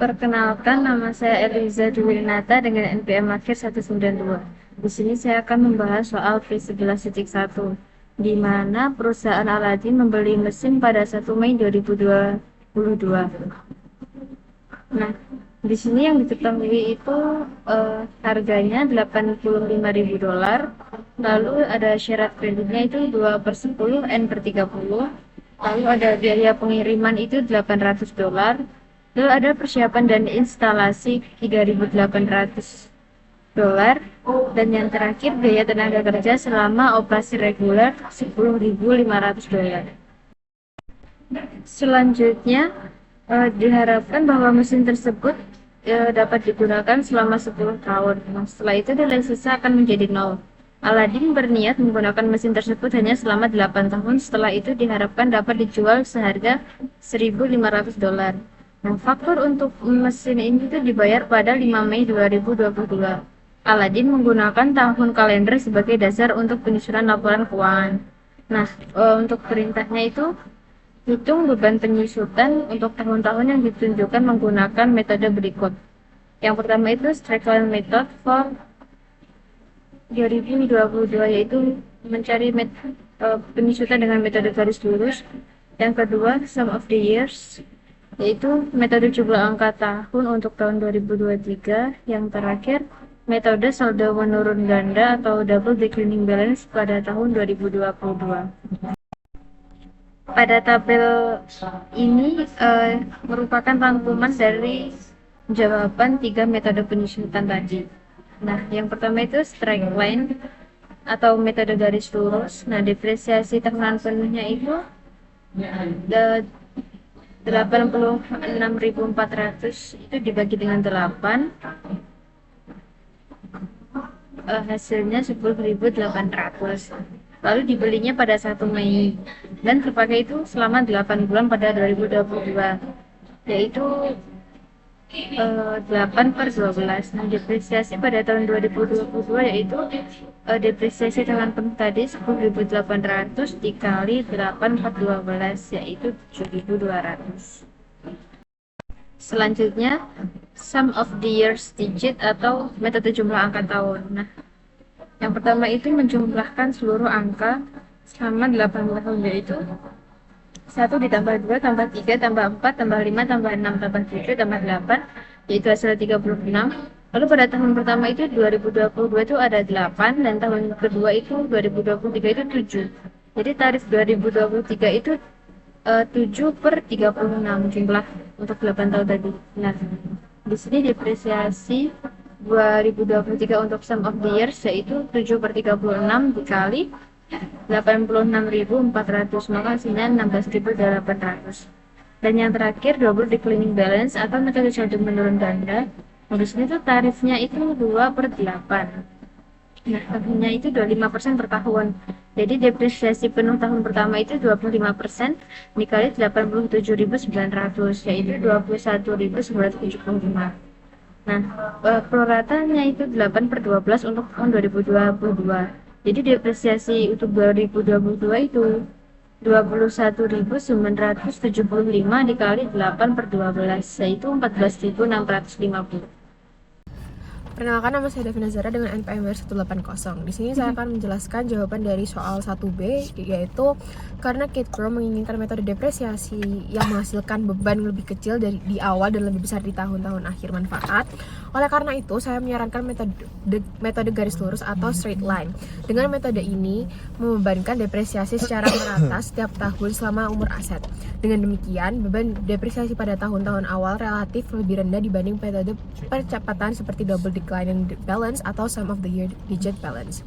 Perkenalkan, nama saya Eliza Dwinata dengan NPM akhir 192. Di sini saya akan membahas soal P11.1, di mana perusahaan Aladin membeli mesin pada 1 Mei 2022. Nah, di sini yang diketahui itu harganya $85.000, lalu ada syarat kreditnya itu 2/10 N/30, lalu ada biaya pengiriman itu $800, lalu ada persiapan dan instalasi $3.800, dan yang terakhir biaya tenaga kerja selama operasi reguler $10.500. Selanjutnya, diharapkan bahwa mesin tersebut dapat digunakan selama 10 tahun. Nah, setelah itu nilai sisa akan menjadi 0. Aladin berniat menggunakan mesin tersebut hanya selama 8 tahun. Setelah itu diharapkan dapat dijual seharga $1.500. Nah, faktur untuk mesin ini itu dibayar pada 5 Mei 2022. Aladin menggunakan tahun kalender sebagai dasar untuk penyusunan laporan keuangan. Nah, untuk perintahnya itu hitung beban penyusutan untuk tahun-tahun yang ditunjukkan menggunakan metode berikut. Yang pertama itu straight line method for 2022, yaitu mencari penyusutan dengan metode garis lurus. Yang kedua, sum of the years, yaitu metode jumlah angka tahun untuk tahun 2023. Yang terakhir, metode saldo menurun ganda atau double declining balance pada tahun 2022. Pada tabel ini merupakan rangkuman dari jawaban 3 metode penyusutan tadi. Nah, yang pertama itu straight line atau metode garis lurus. Nah, depresiasi tahunan penuhnya itu 86.400 itu dibagi dengan 8, hasilnya 10.800. Lalu dibelinya pada 1 Mei dan terpakai itu selama 8 bulan pada 2022, yaitu 8/12. Nah, depresiasi pada tahun 2022 yaitu depresiasi dengan penuh tadi 10.800 dikali 8/12, yaitu 7.200. Selanjutnya, sum of the years digit atau metode jumlah angka tahun. Nah, yang pertama itu menjumlahkan seluruh angka selama 8 tahun, yaitu 1 ditambah 2 tambah 3 tambah 4 tambah 5 tambah 6 tambah 7 tambah 8, yaitu hasilnya 36. Lalu pada tahun pertama itu 2022 itu ada 8, dan tahun kedua itu 2023 itu 7. Jadi tarif 2023 itu 7/36 jumlah untuk 8 tahun tadi. Nah, di sini depresiasi 2023 untuk sum of the years yaitu 7/36 dikali 86.400, maka hasilnya 16.800. Dan yang terakhir double declining balance atau metode saldo menurun ganda. Nah, di sini tuh tarifnya itu 2/8. Nah, tahunnya itu 25% per tahun. Jadi depresiasi penuh tahun pertama itu 25% dikali 87.900, yaitu 21.975. Nah, proratanya itu 8/12 untuk tahun 2022. Jadi depresiasi untuk 2022 itu 21.975 dikali 8/12, yaitu 14.650. Perkenalkan, nama saya Devina Zara dengan NPM 180. Di sini saya akan menjelaskan jawaban dari soal 1B, yaitu karena Kate Crow menginginkan metode depresiasi yang menghasilkan beban lebih kecil di awal dan lebih besar di tahun-tahun akhir manfaat. Oleh karena itu, saya menyarankan metode garis lurus atau straight line. Dengan metode ini membebankan depresiasi secara merata setiap tahun selama umur aset. Dengan demikian, beban depresiasi pada tahun-tahun awal relatif lebih rendah dibanding metode percepatan seperti double declining balance atau sum of the year digit methods,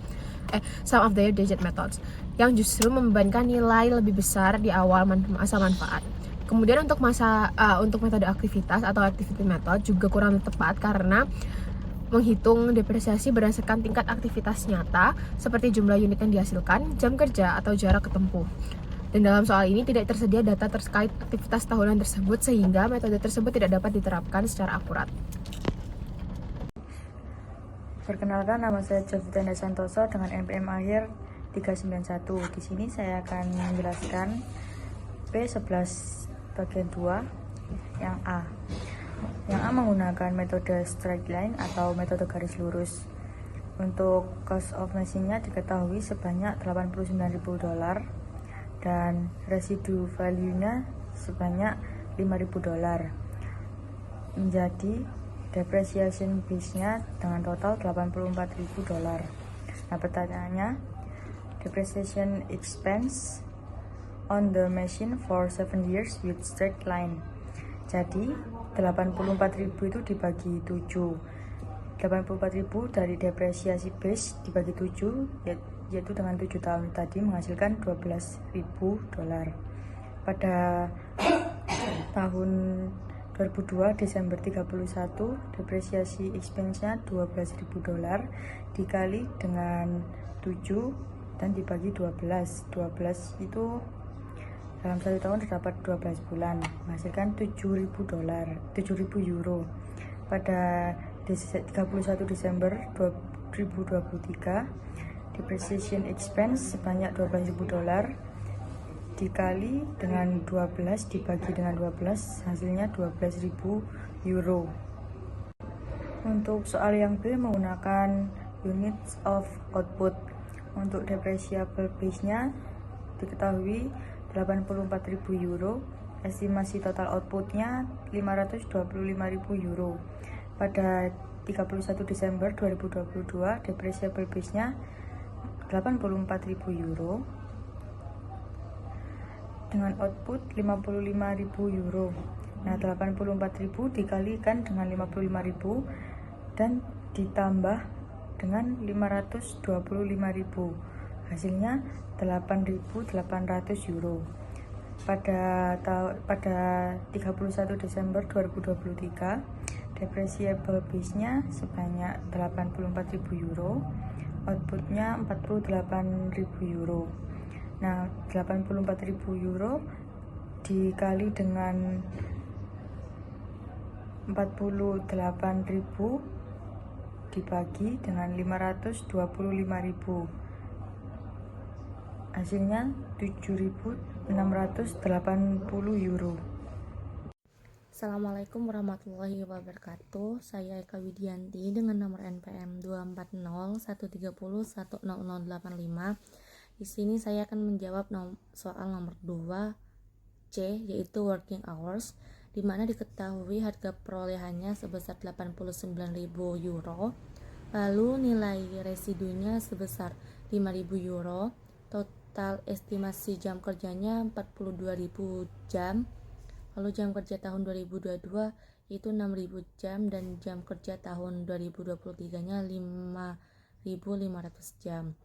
yang justru membebankan nilai lebih besar di awal masa manfaat. Kemudian untuk metode aktivitas atau activity method juga kurang tepat karena menghitung depresiasi berdasarkan tingkat aktivitas nyata seperti jumlah unit yang dihasilkan, jam kerja, atau jarak tempuh. Dan dalam soal ini tidak tersedia data terkait aktivitas tahunan tersebut sehingga metode tersebut tidak dapat diterapkan secara akurat. Perkenalkan, nama saya Jovita Santoso dengan NPM akhir 391. Di sini saya akan menjelaskan P11 bagian 2 yang A. Yang A menggunakan metode straight line atau metode garis lurus. Untuk cost of machine-nya diketahui sebanyak $89.000 dan residu value-nya sebanyak $5.000. Menjadi depreciation base-nya dengan total $84.000. Nah, pertanyaannya, depreciation expense on the machine for 7 years with straight line. Jadi 84.000 itu dibagi 7. 84.000 dari depresiasi base dibagi 7, yaitu dengan 7 tahun tadi menghasilkan $12.000. Pada tahun 2002 Desember 31, depresiasi expense-nya $12.000 dikali dengan 7 dan dibagi 12. 12 itu dalam 1 tahun terdapat 12 bulan, menghasilkan €7.000. Pada 31 Desember 2023, depreciation expense sebanyak $12.000 dikali dengan 12 dibagi dengan 12, hasilnya €12.000. Untuk soal yang B menggunakan units of output. Untuk depreciable base-nya diketahui €84.000, estimasi total outputnya €525.000. Pada 31 Desember 2022, depreciable base-nya €84.000 dengan output €55.000. Nah, 84.000 dikalikan dengan 55.000 dan ditambah dengan €525.000. Hasilnya €8.800. Pada 31 Desember 2023, depreciable base-nya sebanyak €84.000, outputnya €48.000. Nah, €84.000 dikali dengan 48.000 dibagi dengan 525.000, hasilnya €7.680. Assalamualaikum warahmatullahi wabarakatuh. Saya Eka Widianti dengan nomor NPM 24013010085. Di sini saya akan menjawab soal nomor 2C, yaitu working hours, di mana diketahui harga perolehannya sebesar €89.000, lalu nilai residunya sebesar €5.000, total estimasi jam kerjanya 42.000 jam, lalu jam kerja tahun 2022 itu 6.000 jam, dan jam kerja tahun 2023-nya 5.500 jam.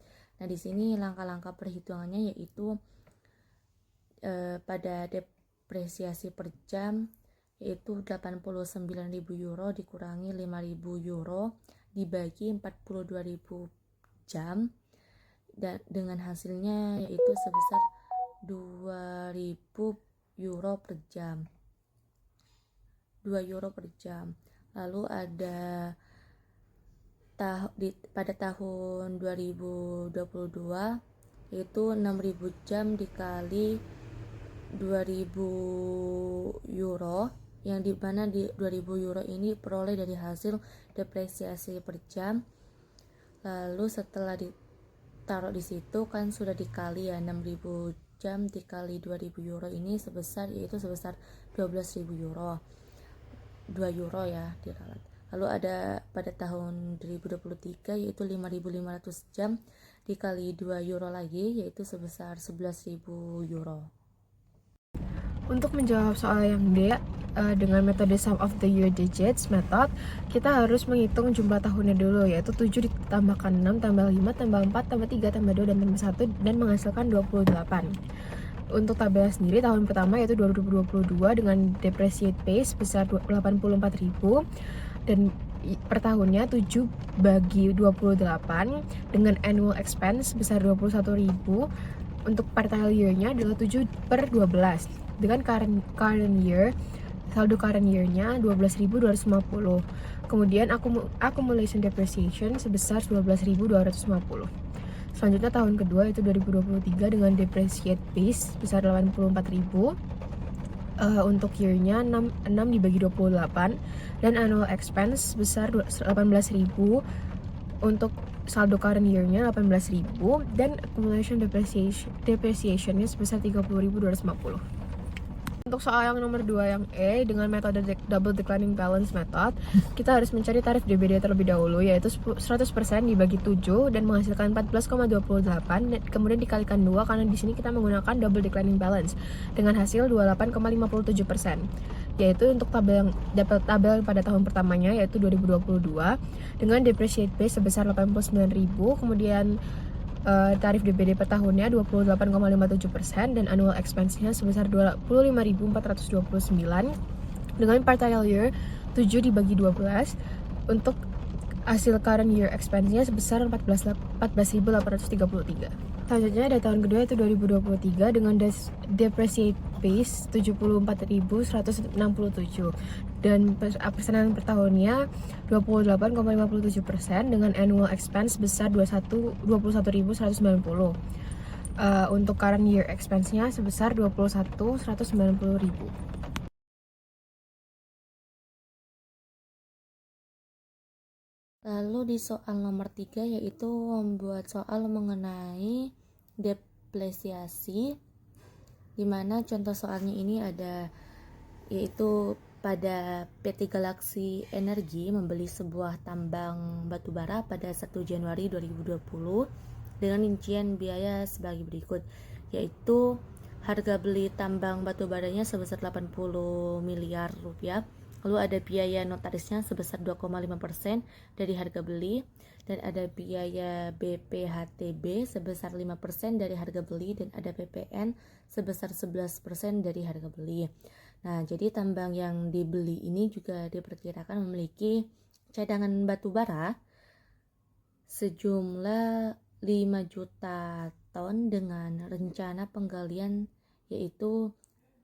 Nah, di sini langkah-langkah perhitungannya yaitu pada depresiasi per jam yaitu €89.000 dikurangi €5.000 dibagi 42.000 jam, dan dengan hasilnya yaitu sebesar €2.000 per jam. €2 per jam. Lalu ada pada tahun 2022 yaitu 6.000 jam dikali €2.000, yang dimana di €2.000 ini peroleh dari hasil depresiasi per jam. Lalu setelah ditaruh di situ kan sudah dikali ya, 6.000 jam dikali €2.000 ini sebesar €12.000, €2 ya diralat. Lalu ada pada tahun 2023 yaitu 5.500 jam dikali €2 lagi, yaitu sebesar €11.000. Untuk menjawab soal yang D, dengan metode sum of the year digits method, kita harus menghitung jumlah tahunnya dulu, yaitu 7 ditambahkan 6 tambah 5 tambah 4 tambah 3 tambah 2 dan tambah 1 dan menghasilkan 28. Untuk tabelnya sendiri, tahun pertama yaitu 2022 dengan depreciate base sebesar 84.000 dan per tahunnya 7 bagi 28 dengan annual expense sebesar 21.000. Untuk partial year-nya adalah 7 per 12 dengan current year, saldo current year-nya 12.250. Kemudian accumulation depreciation sebesar 12.250. Selanjutnya tahun kedua yaitu 2023 dengan depreciate base sebesar 84.000. Untuk year-nya 6 dibagi 28 dan annual expense sebesar 18.000. Untuk saldo current year-nya 18.000 dan accumulation depreciation-nya sebesar 30.250. Untuk soal yang nomor 2 yang E, dengan metode double declining balance method, kita harus mencari tarif DBD terlebih dahulu, yaitu 100% dibagi 7 dan menghasilkan 14,28 dan kemudian dikalikan 2 karena di sini kita menggunakan double declining balance dengan hasil 28,57%. Yaitu untuk tabel pada tahun pertamanya yaitu 2022 dengan depreciate base sebesar 89.000, kemudian tarif DBD per tahunnya 28,57% dan annual expense-nya sebesar 25.429 dengan quartile year 7 dibagi 12. Untuk hasil current year expense-nya sebesar 14.833. Selanjutnya ada tahun kedua yaitu 2023 dengan depreciate base 74.167 dan persenan per tahunnya 28,57% dengan annual expense sebesar 21.190. Untuk current year expense-nya sebesar 21.190.000. Lalu di soal nomor 3 yaitu membuat soal mengenai depresiasi, dimana contoh soalnya ini ada yaitu pada PT Galaxy Energy membeli sebuah tambang batubara pada 1 Januari 2020 dengan rincian biaya sebagai berikut, yaitu harga beli tambang batubaranya sebesar 80 miliar rupiah. Lalu ada biaya notarisnya sebesar 2,5% dari harga beli, dan ada biaya BPHTB sebesar 5% dari harga beli, dan ada PPN sebesar 11% dari harga beli. Nah, jadi tambang yang dibeli ini juga diperkirakan memiliki cadangan batu bara sejumlah 5 juta ton dengan rencana penggalian yaitu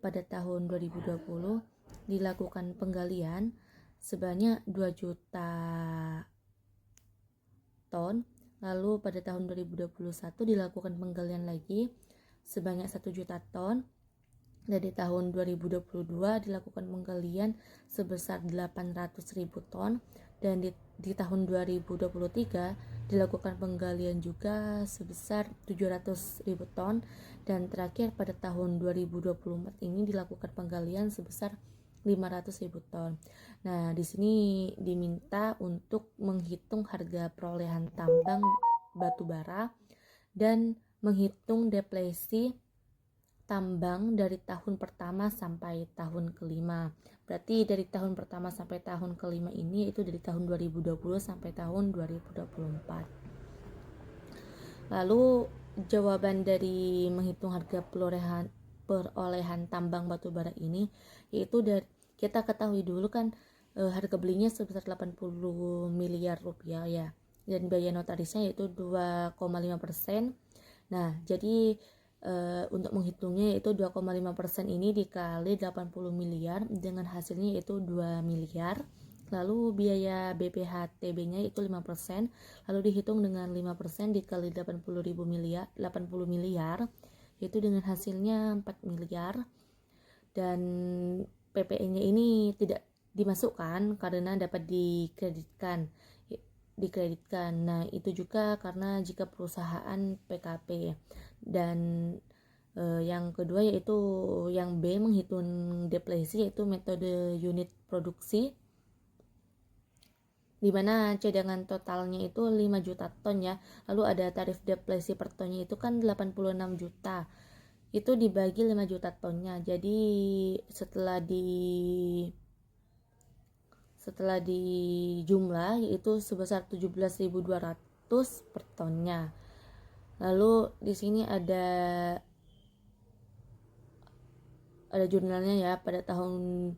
pada tahun 2020 dilakukan penggalian sebanyak 2 juta ton, lalu pada tahun 2021 dilakukan penggalian lagi sebanyak 1 juta ton, dan di tahun 2022 dilakukan penggalian sebesar 800.000 ton, dan di tahun 2023 dilakukan penggalian juga sebesar 700.000 ton, dan terakhir pada tahun 2024 ini dilakukan penggalian sebesar 500.000 ton. Nah, di sini diminta untuk menghitung harga perolehan tambang batu bara dan menghitung depresi tambang dari tahun pertama sampai tahun kelima. Berarti dari tahun pertama sampai tahun kelima ini itu dari tahun 2020 sampai tahun 2024. Lalu jawaban dari menghitung harga perolehan tambang batu bara ini yaitu dari kita ketahui dulu kan harga belinya sebesar 80 miliar rupiah ya, dan biaya notarisnya yaitu 2,5%. Nah, jadi untuk menghitungnya yaitu 2,5% ini dikali 80 miliar dengan hasilnya yaitu 2 miliar. Lalu biaya BPHTB-nya itu 5%, lalu dihitung dengan 5% dikali 80 miliar yaitu dengan hasilnya 4 miliar. Dan PPN-nya ini tidak dimasukkan karena dapat dikreditkan. Nah, itu juga karena jika perusahaan PKP. Dan yang kedua yaitu yang B, menghitung depresi, yaitu metode unit produksi, dimana cadangan totalnya itu 5 juta ton ya. Lalu ada tarif depresi per tonnya itu kan 86 juta, itu dibagi 5 juta tonnya. Jadi setelah di jumlah yaitu sebesar 17.200 per tonnya. Lalu di sini ada jurnalnya ya, pada tahun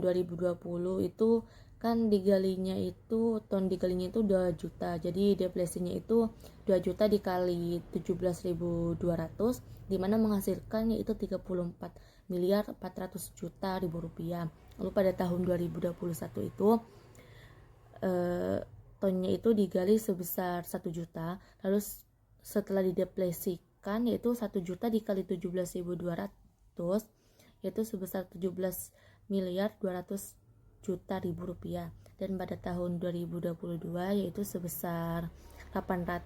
2020 itu kan digalinya itu 2 juta. Jadi depresinya itu 2 juta dikali 17.200, dimana menghasilkan yaitu 34 miliar 400 juta ribu rupiah. Lalu pada tahun 2021 itu tonnya itu digali sebesar 1 juta. Lalu setelah didepresikan yaitu 1 juta dikali 17.200 yaitu sebesar 17 miliar 200 juta ribu rupiah, dan pada tahun 2022 yaitu sebesar 800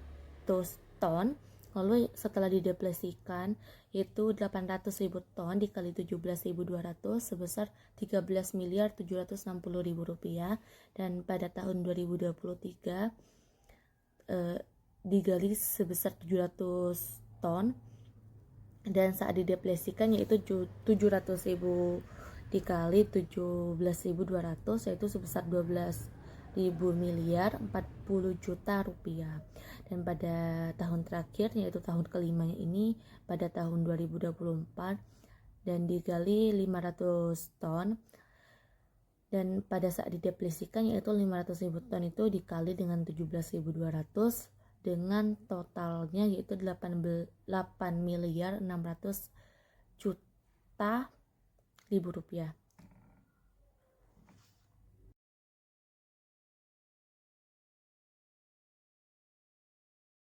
ton. Lalu setelah dideflasikan yaitu 800.000 ton dikali 17.200 sebesar 13 miliar 760 ribu rupiah, dan pada tahun 2023 digali sebesar 700 ton, dan saat dideflasikan yaitu 700.000 dikali 17.200 yaitu sebesar 12.000 miliar 40 juta rupiah. Dan pada tahun terakhir yaitu tahun kelimanya ini pada tahun 2024 dan digali 500 ton, dan pada saat dideflasikan yaitu 500.000 ton itu dikali dengan 17.200 dengan totalnya yaitu 8 miliar 600 juta ribu rupiah.